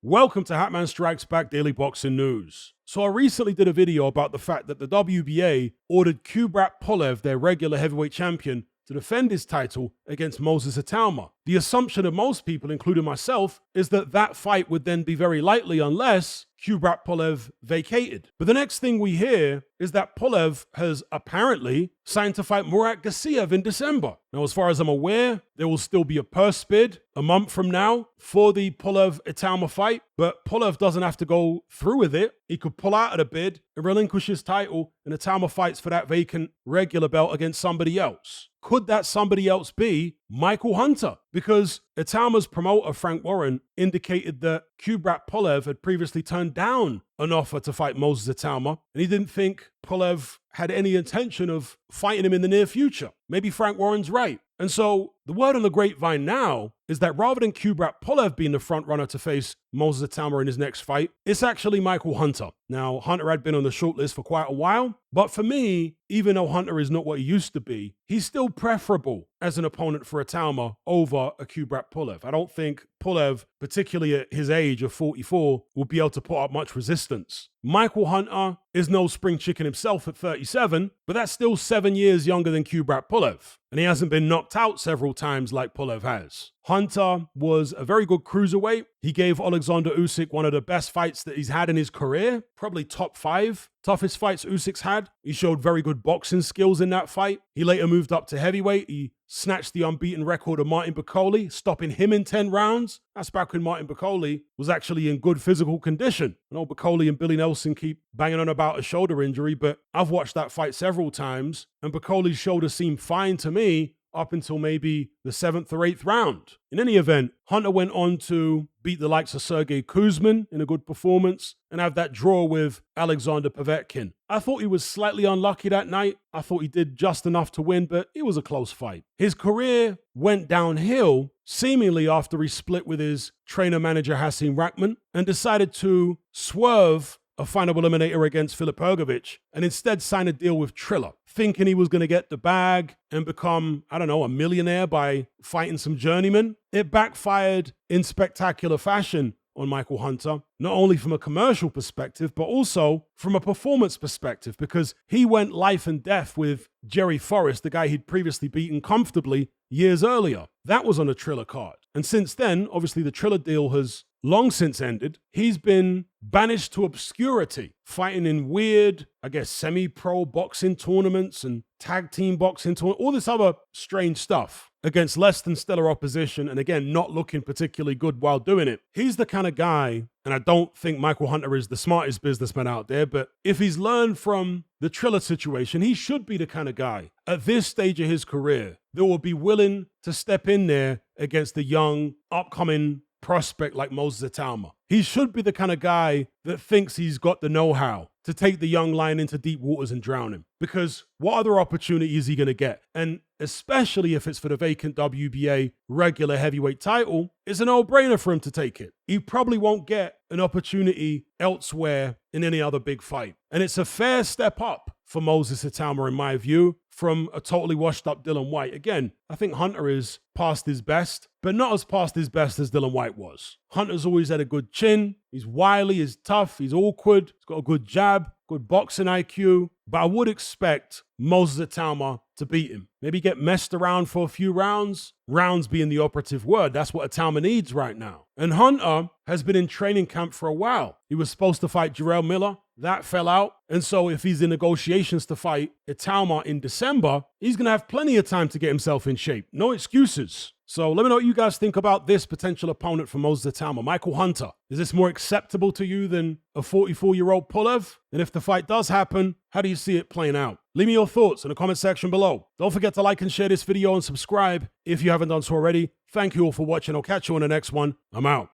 Welcome to Hatman Strikes Back Daily Boxing News. So I recently did a video about the fact that the WBA ordered Kubrat Pulev, their regular heavyweight champion, to defend his title against Moses Itauma. The assumption of most people, including myself, is that that fight would then be very likely unless Kubrat Pulev vacated. But the next thing we hear is that Pulev has apparently signed to fight Murat Gassiev in December. Now, as far as I'm aware, there will still be a purse bid a month from now for the Pulev-Itauma fight, but Pulev doesn't have to go through with it. He could pull out of the bid and relinquish his title, and Itauma fights for that vacant regular belt against somebody else. Could that somebody else be Michael Hunter? Because Itauma's promoter, Frank Warren, indicated that Kubrat Pulev had previously turned down an offer to fight Moses Itauma, and he didn't think Pulev had any intention of fighting him in the near future. Maybe Frank Warren's right. And so the word on the grapevine now is that rather than Kubrat Pulev being the front runner to face Moses Itauma in his next fight, it's actually Michael Hunter. Now, Hunter had been on the shortlist for quite a while, but for me, even though Hunter is not what he used to be, he's still preferable as an opponent for Itauma over a Kubrat Pulev. I don't think Pulev, particularly at his age of 44, will be able to put up much resistance. Michael Hunter is no spring chicken himself at 37, but that's still 7 years younger than Kubrat Pulev, and he hasn't been knocked out several times like Pulev has. Hunter was a very good cruiserweight. He gave Alexander Usyk one of the best fights that he's had in his career, probably top 5 toughest fights Usyk's had. He showed very good boxing skills in that fight. He later moved up to heavyweight. He snatched the unbeaten record of Martin Bakole, stopping him in 10 rounds. That's back when Martin Bakole was actually in good physical condition. I know Bakole and Billy Nelson keep banging on about a shoulder injury, but I've watched that fight several times, and Bakole's shoulder seemed fine to me up until maybe the 7th or 8th round. In any event, Hunter went on to beat the likes of Sergey Kuzmin in a good performance and have that draw with Alexander Povetkin. I thought he was slightly unlucky that night. I thought he did just enough to win, but it was a close fight. His career went downhill seemingly after he split with his trainer-manager Hasim Rahman and decided to swerve a final eliminator against Filip Hrgović and instead sign a deal with Triller, thinking he was going to get the bag and become, I don't know, a millionaire by fighting some journeymen. It backfired in spectacular fashion on Michael Hunter, not only from a commercial perspective, but also from a performance perspective, because he went life and death with Jerry Forrest, the guy he'd previously beaten comfortably years earlier. That was on a Triller card. And since then, obviously the Triller deal has long since ended. He's been banished to obscurity, fighting in weird, I guess, semi-pro boxing tournaments and tag team boxing tournaments, all this other strange stuff against less than stellar opposition, and again, not looking particularly good while doing it. He's the kind of guy, and I don't think Michael Hunter is the smartest businessman out there, but if he's learned from the Triller situation, he should be the kind of guy at this stage of his career that will be willing to step in there against the young, upcoming prospect like Moses Itauma. He should be the kind of guy that thinks he's got the know-how to take the young lion into deep waters and drown him. Because what other opportunity is he going to get? And especially if it's for the vacant WBA regular heavyweight title, it's a no-brainer for him to take it. He probably won't get an opportunity elsewhere in any other big fight. And it's a fair step up for Moses Itauma, in my view, from a totally washed up Dillian Whyte. Again, I think Hunter is past his best, but not as past his best as Dillian Whyte was. Hunter's always had a good chin. He's wily, he's tough, he's awkward, he's got a good jab, good boxing IQ. But I would expect Moses Itauma to beat him. Maybe get messed around for a few rounds. Rounds being the operative word. That's what Itauma needs right now. And Hunter has been in training camp for a while. He was supposed to fight Jarrell Miller. That fell out. And so if he's in negotiations to fight Itauma in December, he's going to have plenty of time to get himself in shape. No excuses. So let me know what you guys think about this potential opponent for Moses Itauma, Michael Hunter. Is this more acceptable to you than a 44-year-old Pulev? And if the fight does happen, how do you see it playing out? Leave me your thoughts in the comment section below. Don't forget to like and share this video and subscribe if you haven't done so already. Thank you all for watching. I'll catch you on the next one. I'm out.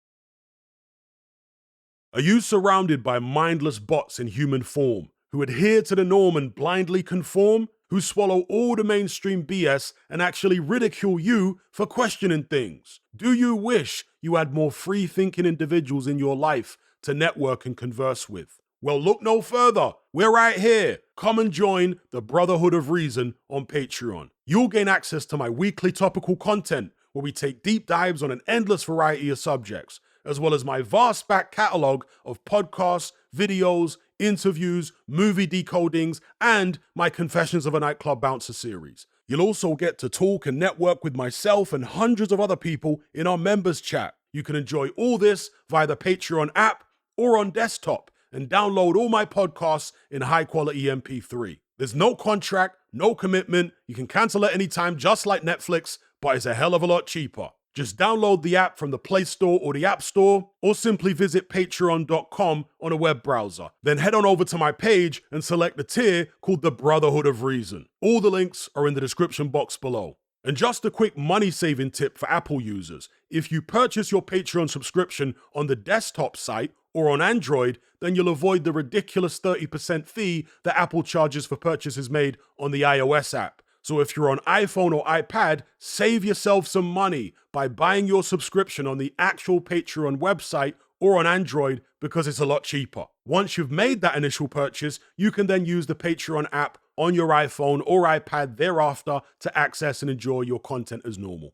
Are you surrounded by mindless bots in human form who adhere to the norm and blindly conform? Who swallow all the mainstream BS and actually ridicule you for questioning things? Do you wish you had more free-thinking individuals in your life to network and converse with? Well, look no further. We're right here. Come and join the Brotherhood of Reason on Patreon. You'll gain access to my weekly topical content where we take deep dives on an endless variety of subjects. as well as my vast back catalogue of podcasts, videos, interviews, movie decodings, and my Confessions of a Nightclub Bouncer series. You'll also get to talk and network with myself and hundreds of other people in our members chat. You can enjoy all this via the Patreon app or on desktop and download all my podcasts in high quality MP3. There's no contract, no commitment. You can cancel at any time, just like Netflix, but it's a hell of a lot cheaper. Just download the app from the Play Store or the App Store, or simply visit patreon.com on a web browser. Then head on over to my page and select the tier called the Brotherhood of Reason. All the links are in the description box below. And just a quick money-saving tip for Apple users. If you purchase your Patreon subscription on the desktop site or on Android, then you'll avoid the ridiculous 30% fee that Apple charges for purchases made on the iOS app. So if you're on iPhone or iPad, save yourself some money by buying your subscription on the actual Patreon website or on Android, because it's a lot cheaper. Once you've made that initial purchase, you can then use the Patreon app on your iPhone or iPad thereafter to access and enjoy your content as normal.